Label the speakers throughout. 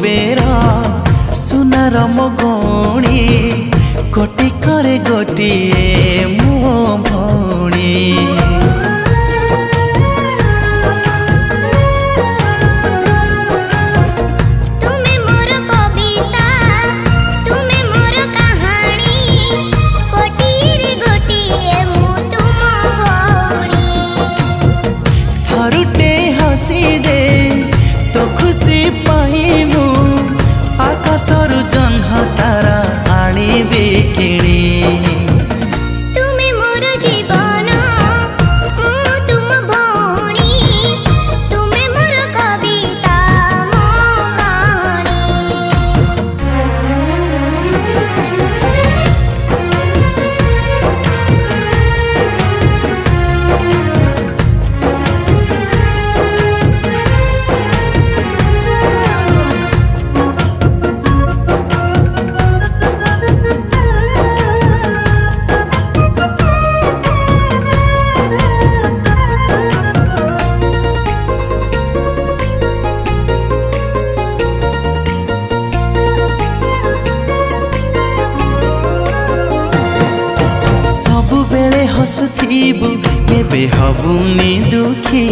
Speaker 1: बेर सुनार मगणी कोटी करे गोटिए मो भौणी थरुटे हसी दे तो खुशी पाइमु आकाशरु जन्ह तारा आनिबे किणी हसुथिबु केबे हबुनी दुखी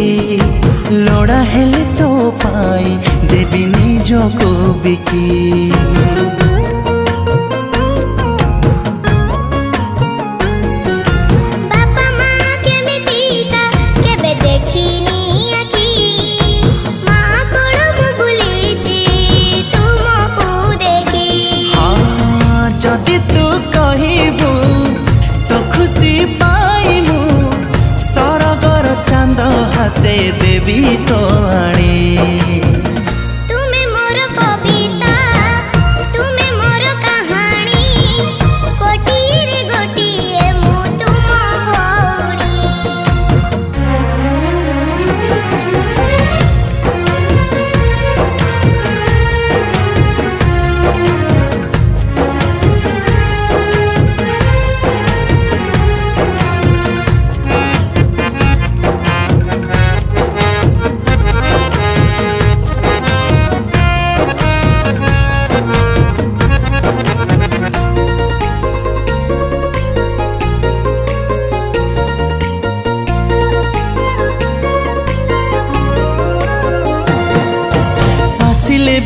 Speaker 1: लोड़ा हेले तो पाई देवी निजको बिकी जदि तू कहिबु तो खुशी पाइमु सरगर चांद हाते देवी तो आनी
Speaker 2: तुमे मोर कविता तुमे मोर कहानी कोटिरे गोटिए मु तुम भौणी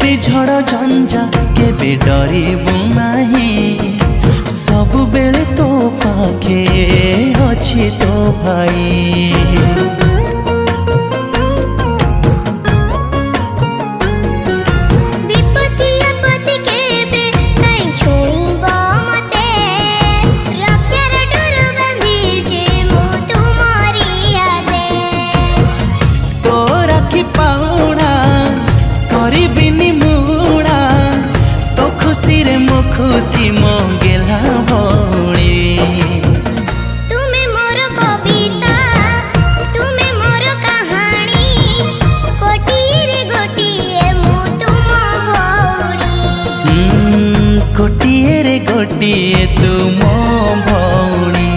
Speaker 1: भी झड़ झंझा केबे डरिबु नाही सब बेले तो पाखे अछि तो भाई खुशी मंगेला भौणी
Speaker 2: तुमे मोर कविता तुमे मोर कहानी कोटिरे गोटिए मु तुम भौणी
Speaker 1: कोटिरे गोटिए तुम भौणी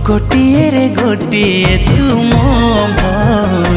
Speaker 1: कोटिरे गोटिए तुम भौणी।